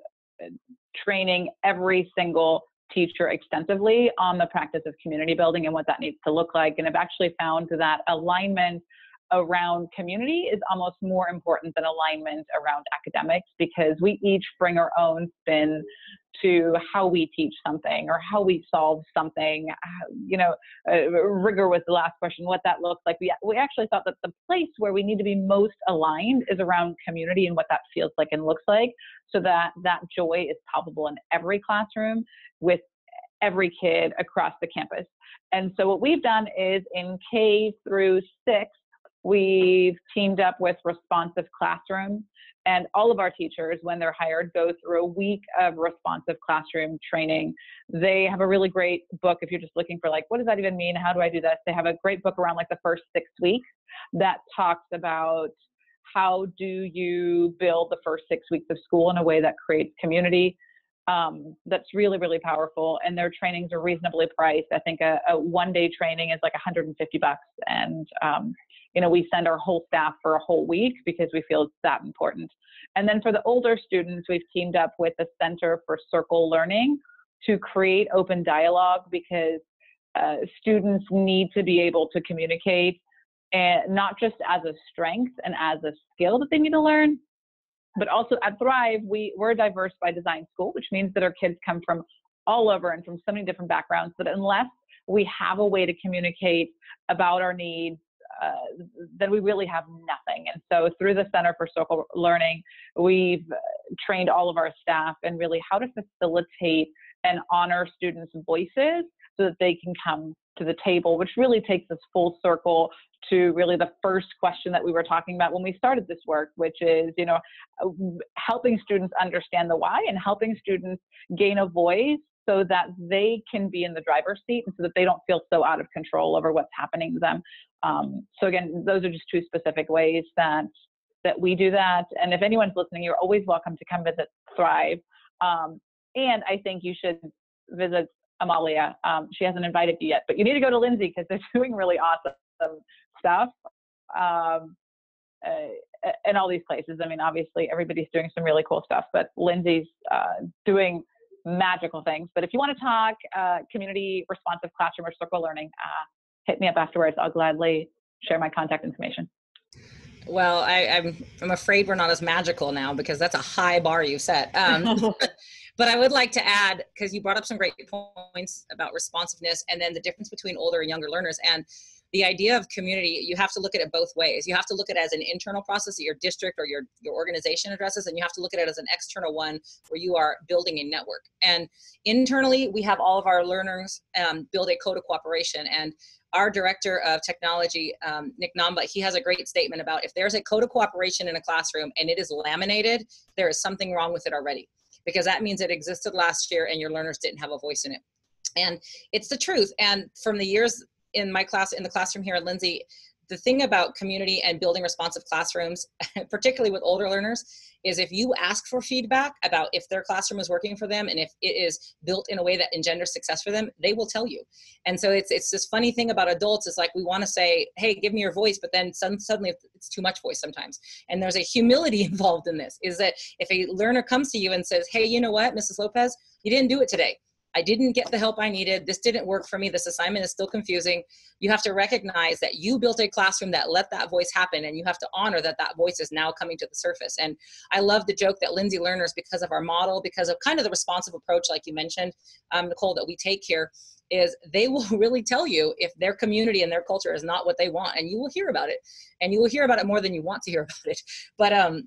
training every single teacher extensively on the practice of community building and what that needs to look like. And I've actually found that alignment around community is almost more important than alignment around academics, because we each bring our own spin to how we teach something or how we solve something. Rigor was the last question, what that looks like. We actually thought that the place where we need to be most aligned is around community and what that feels like and looks like, so that that joy is palpable in every classroom with every kid across the campus. And so what we've done is in K through 6, We've teamed up with Responsive Classroom, and all of our teachers, when they're hired, go through a week of responsive classroom training. They have a really great book. If you're just looking for like, what does that even mean? How do I do this? They have a great book around like the first 6 weeks that talks about how do you build the first 6 weeks of school in a way that creates community. That's really, really powerful. And their trainings are reasonably priced. I think a one-day training is like $150. And, we send our whole staff for a whole week because we feel it's that important. And then for the older students, we've teamed up with the Center for Circle Learning to create open dialogue, because students need to be able to communicate, and not just as a strength and as a skill that they need to learn, but also at Thrive, we're a diverse by design school, which means that our kids come from all over and from so many different backgrounds, that unless we have a way to communicate about our needs, then we really have nothing. And so through the Center for Circle Learning, we've trained all of our staff in really how to facilitate and honor students' voices so that they can come to the table, which really takes us full circle to really the first question that we were talking about when we started this work, which is, helping students understand the why and helping students gain a voice so that they can be in the driver's seat and so that they don't feel so out of control over what's happening to them. So again, those are just 2 specific ways that we do that. And if anyone's listening, you're always welcome to come visit Thrive. And I think you should visit Amalia. She hasn't invited you yet, but you need to go to Lindsay because they're doing really awesome stuff in all these places. I mean, obviously everybody's doing some really cool stuff, but Lindsay's doing magical things. But if you want to talk community responsive classroom or circle learning, hit me up afterwards. I'll gladly share my contact information. Well, I'm afraid we're not as magical now because that's a high bar you set. But I would like to add, because you brought up some great points about responsiveness and then the difference between older and younger learners. And the idea of community, you have to look at it both ways. You have to look at it as an internal process that your district or your organization addresses, and you have to look at it as an external one where you are building a network. And internally, we have all of our learners build a code of cooperation. And our director of technology, Nick Namba, he has a great statement about if there's a code of cooperation in a classroom and it is laminated, there is something wrong with it already, because that means it existed last year and your learners didn't have a voice in it. And it's the truth. And from the years in my class, in the classroom here at Lindsay, the thing about community and building responsive classrooms, particularly with older learners, is if you ask for feedback about if their classroom is working for them and if it is built in a way that engenders success for them, they will tell you. And so it's this funny thing about adults. It's like we want to say, hey, give me your voice, but then suddenly it's too much voice sometimes. And there's a humility involved in this, is that if a learner comes to you and says, hey, you know what, Mrs. Lopez, you didn't do it today. I didn't get the help I needed. This didn't work for me. This assignment is still confusing. You have to recognize that you built a classroom that let that voice happen, and you have to honor that that voice is now coming to the surface. And I love the joke that Lindsay learners, because of our model, because of kind of the responsive approach, like you mentioned, Nicole, that we take here, is they will really tell you if their community and their culture is not what they want, and you will hear about it. And you will hear about it more than you want to hear about it. But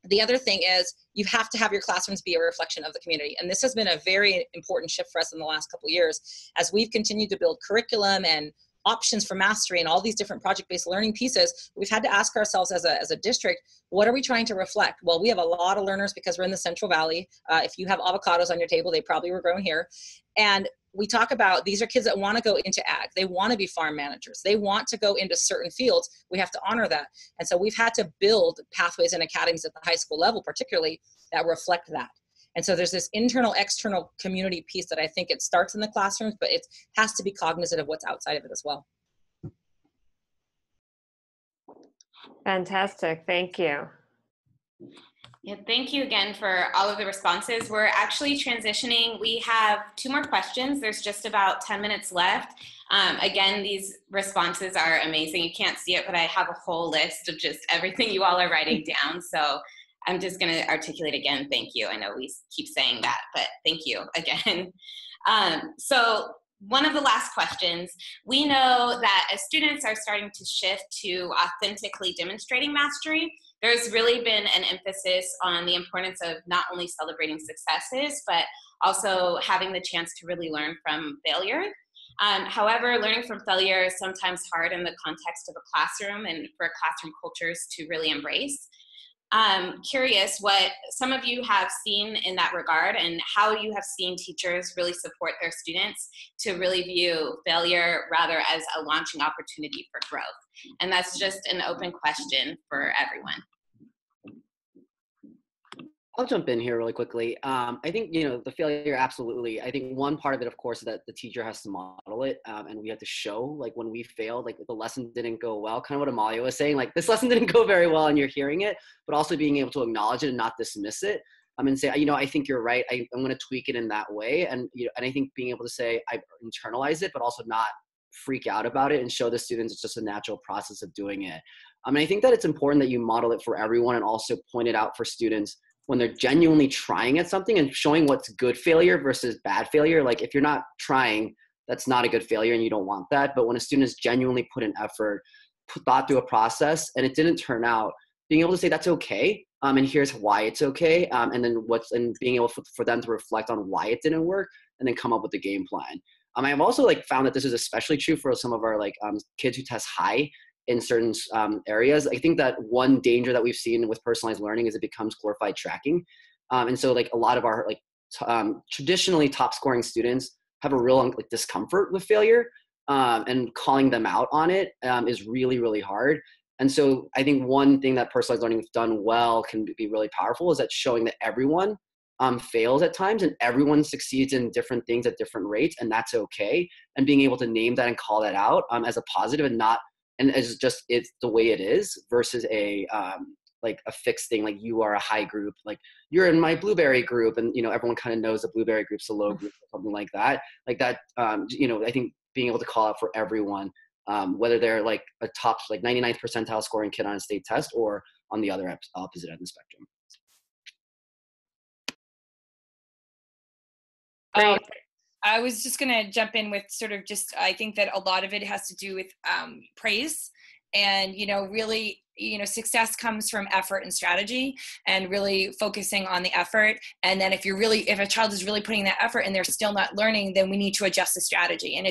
the other thing is you have to have your classrooms be a reflection of the community. And this has been a very important shift for us in the last couple of years as we've continued to build curriculum and options for mastery and all these different project-based learning pieces. We've had to ask ourselves as a district, what are we trying to reflect? Well, we have a lot of learners because we're in the Central Valley. If you have avocados on your table, they probably were grown here. And we talk about these are kids that want to go into ag. They want to be farm managers. They want to go into certain fields. We have to honor that. And so we've had to build pathways and academies at the high school level, particularly, that reflect that. And so there's this internal, external community piece that I think it starts in the classrooms, but it has to be cognizant of what's outside of it as well. Fantastic. Thank you. Yeah, thank you again for all of the responses. We're actually transitioning. We have 2 more questions. There's just about 10 minutes left. Again, these responses are amazing. You can't see it, but I have a whole list of just everything you all are writing down. So I'm just going to articulate again, thank you. I know we keep saying that, but thank you again. So one of the last questions, we know that as students are starting to shift to authentically demonstrating mastery, there's really been an emphasis on the importance of not only celebrating successes, but also having the chance to really learn from failure. However, learning from failure is sometimes hard in the context of a classroom and for classroom cultures to really embrace. Curious what some of you have seen in that regard and how you have seen teachers really support their students to really view failure rather as a launching opportunity for growth. And that's just an open question for everyone. I'll jump in here really quickly. I think, the failure, absolutely. I think one part of it, of course, is that the teacher has to model it, and we have to show, like, when we failed, like, the lesson didn't go well, kind of what Amalia was saying, like, this lesson didn't go very well and you're hearing it, but also being able to acknowledge it and not dismiss it. And say, I think you're right. I'm going to tweak it in that way. And, and I think being able to say, I internalize it, but also not freak out about it and show the students it's just a natural process of doing it. I think that it's important that you model it for everyone and also point it out for students when they're genuinely trying at something and showing what's good failure versus bad failure. Like, if you're not trying, that's not a good failure and you don't want that. But when a student has genuinely put an effort, thought through a process and it didn't turn out, being able to say that's okay, and here's why it's okay, and then being able for them to reflect on why it didn't work and then come up with a game plan. I've also found that this is especially true for some of our kids who test high in certain areas. I think that one danger that we've seen with personalized learning is it becomes glorified tracking. And so a lot of our traditionally top scoring students have a real discomfort with failure, and calling them out on it is really, really hard. And so I think one thing that personalized learning has done well can be really powerful is that showing that everyone fails at times and everyone succeeds in different things at different rates, and that's okay. And being able to name that and call that out as a positive and as just it's the way it is versus a fixed thing, like you are a high group, like you're in my blueberry group, and everyone kind of knows the blueberry group's a low group or something like that. I think being able to call out for everyone, whether they're a top 99th percentile scoring kid on a state test or on the other opposite end of the spectrum. I was just going to jump in with I think that a lot of it has to do with praise and, really, success comes from effort and strategy and really focusing on the effort. And then if a child is really putting that effort and they're still not learning, then we need to adjust the strategy. And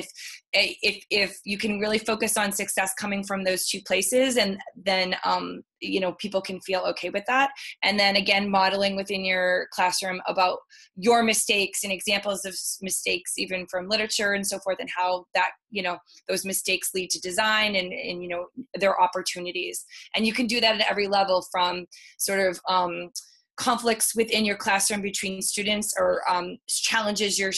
if you can really focus on success coming from those two places, and then, people can feel okay with that. And then again, modeling within your classroom about your mistakes and examples of mistakes, even from literature and so forth, and how that, those mistakes lead to design and their opportunities. And you can do that at every level, from conflicts within your classroom between students, or challenges your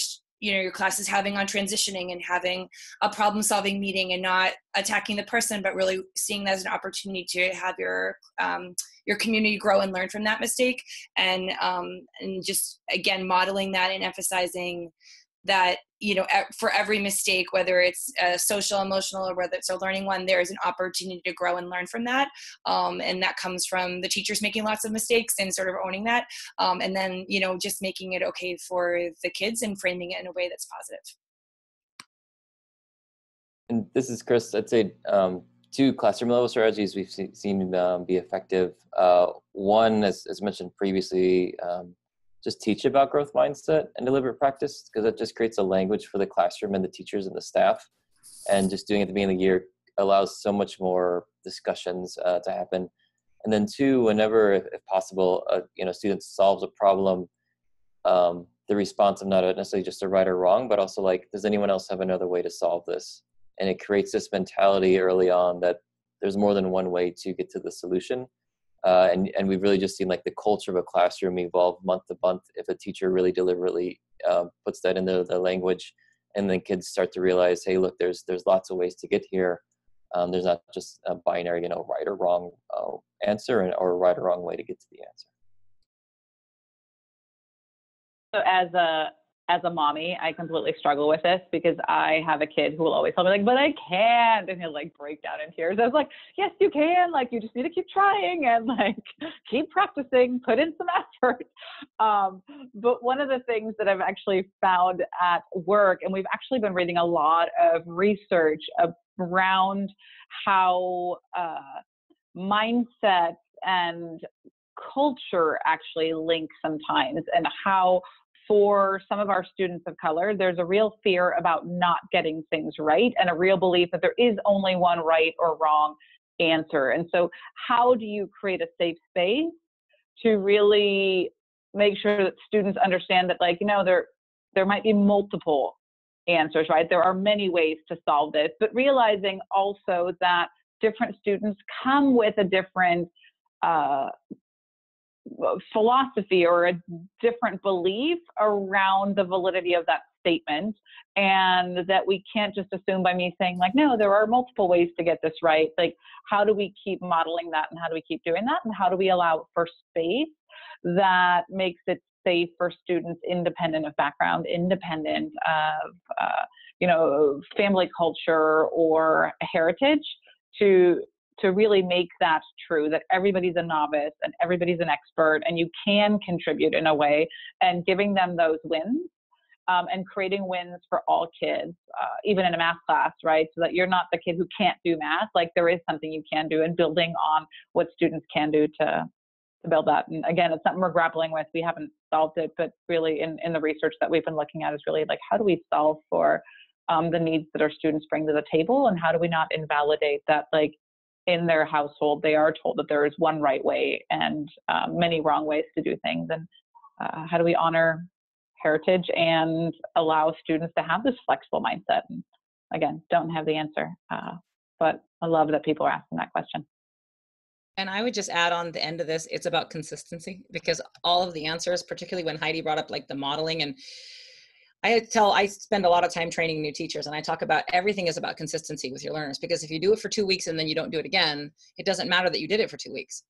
class is having on transitioning and having a problem solving meeting and not attacking the person, but really seeing that as an opportunity to have your community grow and learn from that mistake. And just again, modeling that and emphasizing that, for every mistake, whether it's social, emotional, or whether it's a learning one, there is an opportunity to grow and learn from that. And that comes from the teachers making lots of mistakes and owning that. And then, just making it okay for the kids and framing it in a way that's positive. And this is Chris. I'd say two classroom level strategies we've seen be effective. One, as mentioned previously, just teach about growth mindset and deliberate practice, because that just creates a language for the classroom and the teachers and the staff. And just doing it at the beginning of the year allows so much more discussions to happen. And then two, whenever, if possible, student solves a problem, the response of not necessarily just a right or wrong, but also does anyone else have another way to solve this? And it creates this mentality early on that there's more than one way to get to the solution. And we've really just seen the culture of a classroom evolve month to month if a teacher really deliberately puts that into the language, and then kids start to realize, hey, look, there's lots of ways to get here. There's not just a binary, right or wrong answer or a right or wrong way to get to the answer. So as a mommy, I completely struggle with this because I have a kid who will always tell me but I can't, and he'll break down in tears. I was like, yes, you can. You just need to keep trying and keep practicing, put in some effort. But one of the things that I've actually found at work, and we've actually been reading a lot of research around how mindset and culture actually link sometimes, and how for some of our students of color, there's a real fear about not getting things right and a real belief that there is only one right or wrong answer. And so how do you create a safe space to really make sure that students understand that, like, you know, there might be multiple answers, right? There are many ways to solve this, but realizing also that different students come with a different philosophy or a different belief around the validity of that statement, and that we can't just assume by me saying, like, no, there are multiple ways to get this right. Like, how do we keep modeling that, and how do we keep doing that, and how do we allow for space that makes it safe for students independent of background, independent of you know, family culture or heritage, to really make that true, that everybody's a novice and everybody's an expert, and you can contribute in a way, and giving them those wins, and creating wins for all kids, even in a math class, right? So that you're not the kid who can't do math, like there is something you can do, and building on what students can do to build that. And again, it's something we're grappling with. We haven't solved it, but really in the research that we've been looking at is really like, how do we solve for the needs that our students bring to the table, and how do we not invalidate that, like, in their household, they are told that there is one right way and many wrong ways to do things. And how do we honor heritage and allow students to have this flexible mindset? And again, don't have the answer, but I love that people are asking that question. And I would just add on the end of this, it's about consistency, because all of the answers, particularly when Heidi brought up like the modeling, and I spend a lot of time training new teachers, and I talk about everything is about consistency with your learners, because if you do it for 2 weeks and then you don't do it again, it doesn't matter that you did it for 2 weeks.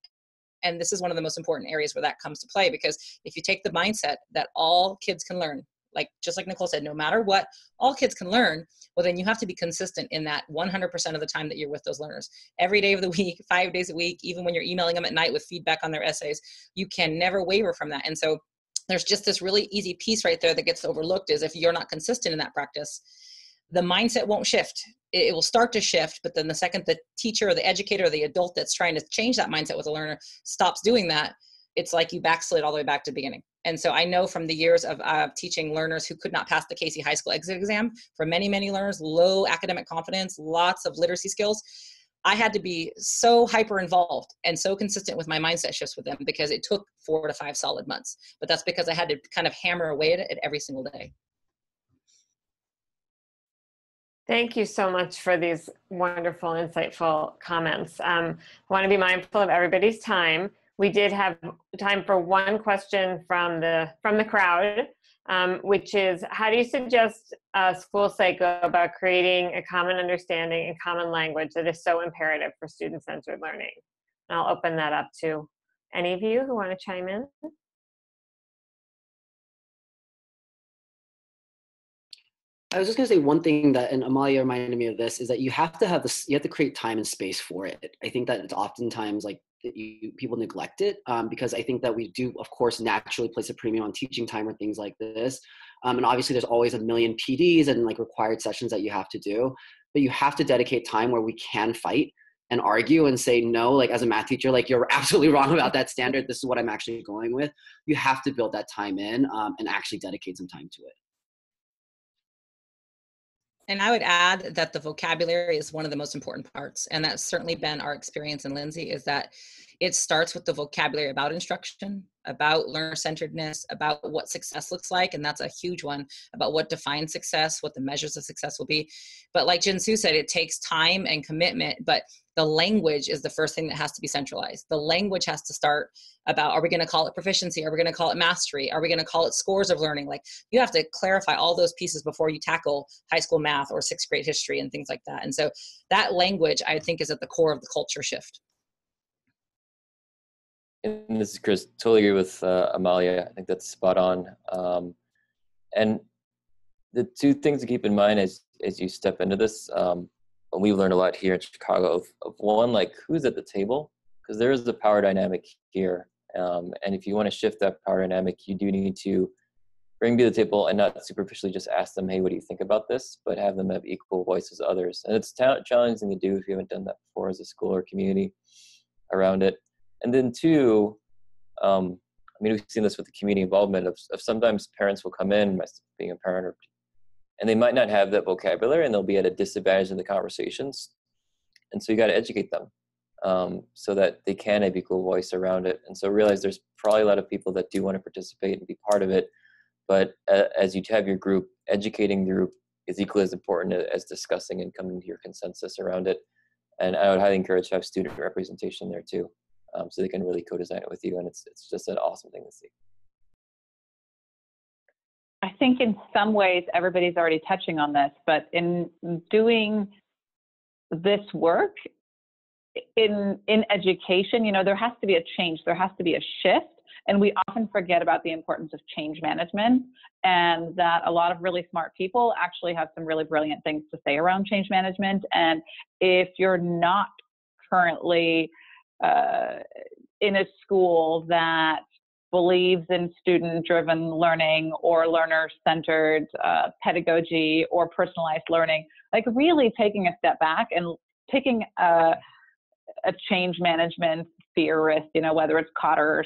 And this is one of the most important areas where that comes to play, because if you take the mindset that all kids can learn, like just like Nicole said, no matter what, all kids can learn, well, then you have to be consistent in that 100% of the time that you're with those learners. Every day of the week, 5 days a week, even when you're emailing them at night with feedback on their essays, you can never waver from that. And so there's just this really easy piece right there that gets overlooked, is if you're not consistent in that practice, the mindset won't shift. It will start to shift, but then the second the teacher or the educator or the adult that's trying to change that mindset with a learner stops doing that, it's like you backslid all the way back to the beginning. And so I know from the years of teaching learners who could not pass the Casey High School exit exam, for many, many learners, low academic confidence, lots of literacy skills, I had to be so hyper involved and so consistent with my mindset shifts with them, because it took 4 to 5 solid months. But that's because I had to kind of hammer away at it every single day. Thank you so much for these wonderful, insightful comments. I want to be mindful of everybody's time. We did have time for one question from the crowd, which is, how do you suggest schools go about creating a common understanding and common language that is so imperative for student-centered learning? And I'll open that up to any of you who want to chime in. I was just going to say one thing that, and Amalia reminded me of this, is that you have to have this, you have to create time and space for it. I think that it's oftentimes like people neglect it, because I think that we do, of course, naturally place a premium on teaching time or things like this. And obviously there's always a million PDs and like required sessions that you have to do, but you have to dedicate time where we can fight and argue and say, no, like as a math teacher, like you're absolutely wrong about that standard. This is what I'm actually going with. You have to build that time in and actually dedicate some time to it. And I would add that the vocabulary is one of the most important parts. And that's certainly been our experience in Lindsay, is that it starts with the vocabulary about instruction, about learner-centeredness, about what success looks like. And that's a huge one, about what defines success, what the measures of success will be. But like Jin-Soo said, it takes time and commitment, but the language is the first thing that has to be centralized. The language has to start about, are we going to call it proficiency? Are we going to call it mastery? Are we going to call it scores of learning? Like, you have to clarify all those pieces before you tackle high school math or 6th grade history and things like that. And so that language, I think, is at the core of the culture shift. And this is Chris, totally agree with Amalia. I think that's spot on. And the two things to keep in mind as you step into this, and we've learned a lot here in Chicago, of one, like, who's at the table? Because there is the power dynamic here. And if you want to shift that power dynamic, you do need to bring to the table and not superficially just ask them, hey, what do you think about this? But have them have equal voice as others. And it's challenging to do if you haven't done that before as a school or community around it. And then two, mean, we've seen this with the community involvement of sometimes parents will come in, being a parent, and they might not have that vocabulary and they'll be at a disadvantage in the conversations. And so you got to educate them so that they can have equal voice around it. And so realize there's probably a lot of people that do want to participate and be part of it. But as you have your group, educating the group is equally as important as discussing and coming to your consensus around it. And I would highly encourage to have student representation there too, so they can really co-design it with you. And it's just an awesome thing to see. I think in some ways, everybody's already touching on this, but in doing this work in education, you know, there has to be a change, there has to be a shift. And we often forget about the importance of change management, and that a lot of really smart people actually have some really brilliant things to say around change management. And if you're not currently in a school that believes in student-driven learning or learner-centered pedagogy or personalized learning, like really taking a step back and taking a change management theorist, you know, whether it's Kotter or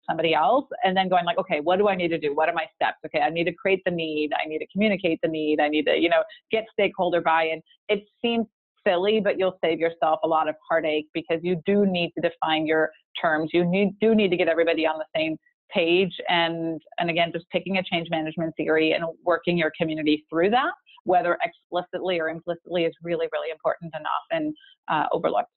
somebody else, and then going like, okay, what do I need to do? What are my steps? Okay, I need to create the need. I need to communicate the need. I need to, you know, get stakeholder buy-in. It seems silly, but you'll save yourself a lot of heartache because you do need to define your terms. You do need to get everybody on the same page. And again, just taking a change management theory and working your community through that, whether explicitly or implicitly, is really, really important and often overlooked.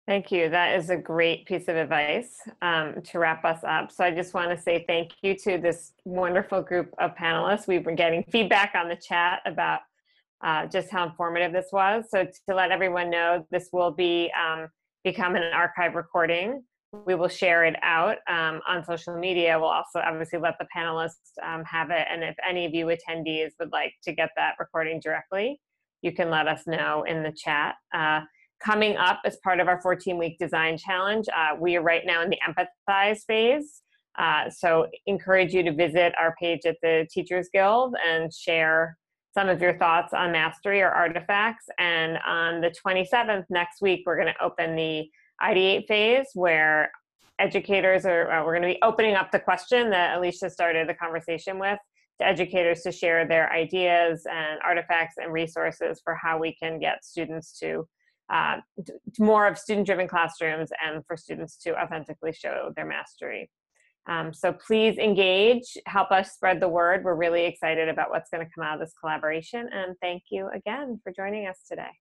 Thank you. That is a great piece of advice to wrap us up. So I just want to say thank you to this wonderful group of panelists. We've been getting feedback on the chat about just how informative this was. So to let everyone know, this will be become an archive recording. We will share it out on social media. We'll also obviously let the panelists have it. And if any of you attendees would like to get that recording directly, you can let us know in the chat. Coming up as part of our 14-week design challenge, we are right now in the empathize phase. So encourage you to visit our page at the Teachers Guild and share some of your thoughts on mastery or artifacts. And on the 27th, next week, we're going to open the ideate phase where educators are, we're going to be opening up the question that Alicia started the conversation with, to educators to share their ideas and artifacts and resources for how we can get students to more of student-driven classrooms and for students to authentically show their mastery. So please engage, help us spread the word. We're really excited about what's going to come out of this collaboration. And thank you again for joining us today.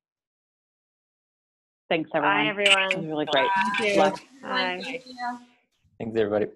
Thanks, everyone. Bye, everyone. It was really great. Thank you. Luck. Bye. Thank you. Thanks, everybody.